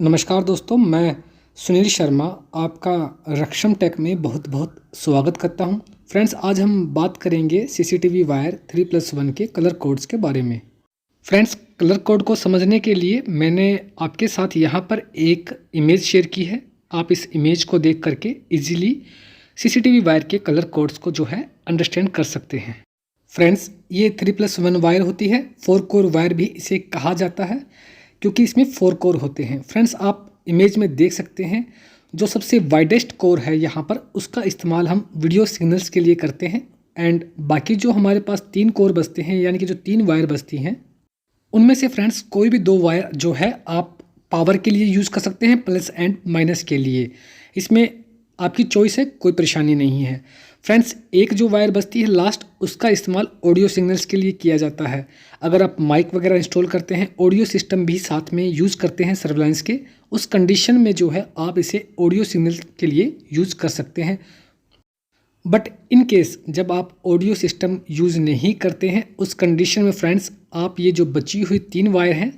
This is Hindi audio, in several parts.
नमस्कार दोस्तों, मैं सुनील शर्मा आपका रक्षम टेक में बहुत बहुत स्वागत करता हूं। फ्रेंड्स, आज हम बात करेंगे सीसीटीवी वायर 3+1 के कलर कोड्स के बारे में। फ्रेंड्स, कलर कोड को समझने के लिए मैंने आपके साथ यहां पर एक इमेज शेयर की है। आप इस इमेज को देख करके इजीली सीसीटीवी वायर के कलर कोड्स को जो है अंडरस्टैंड कर सकते हैं। फ्रेंड्स, ये 3+1 वायर होती है। 4 कोर वायर भी इसे कहा जाता है क्योंकि इसमें 4 कोर होते हैं। फ्रेंड्स, आप इमेज में देख सकते हैं जो सबसे वाइडेस्ट कोर है यहाँ पर, उसका इस्तेमाल हम वीडियो सिग्नल्स के लिए करते हैं। एंड बाकी जो हमारे पास 3 कोर बचते हैं, यानी कि जो 3 वायर बचती हैं, उनमें से फ्रेंड्स कोई भी 2 वायर जो है आप पावर के लिए यूज़ कर सकते हैं, प्लस एंड माइनस के लिए। इसमें आपकी चॉइस है, कोई परेशानी नहीं है। फ्रेंड्स, एक जो वायर बचती है लास्ट, उसका इस्तेमाल ऑडियो सिग्नल्स के लिए किया जाता है। अगर आप माइक वगैरह इंस्टॉल करते हैं, ऑडियो सिस्टम भी साथ में यूज़ करते हैं सर्विलांस के, उस कंडीशन में जो है आप इसे ऑडियो सिग्नल के लिए यूज़ कर सकते हैं। बट इन केस जब आप ऑडियो सिस्टम यूज़ नहीं करते हैं, उस कंडीशन में फ्रेंड्स आप ये जो बची हुई 3 वायर हैं,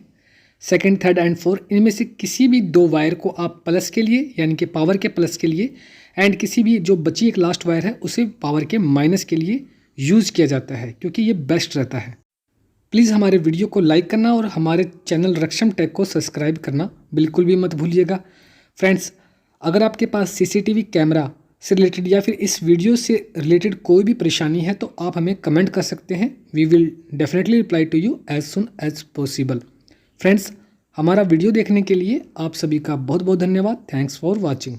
सेकंड, थर्ड एंड फोर्थ, इनमें से किसी भी 2 वायर को आप प्लस के लिए, यानी कि पावर के प्लस के लिए, एंड किसी भी जो बची एक लास्ट वायर है उसे पावर के माइनस के लिए यूज़ किया जाता है, क्योंकि ये बेस्ट रहता है। प्लीज़ हमारे वीडियो को लाइक करना और हमारे चैनल रक्षम टेक को सब्सक्राइब करना बिल्कुल भी मत भूलिएगा। फ्रेंड्स, अगर आपके पास सीसीटीवी कैमरा से रिलेटेड या फिर इस वीडियो से रिलेटेड कोई भी परेशानी है तो आप हमें कमेंट कर सकते हैं। We will definitely reply to you as soon as possible. Friends, हमारा वीडियो देखने के लिए आप सभी का बहुत बहुत धन्यवाद। Thanks for watching.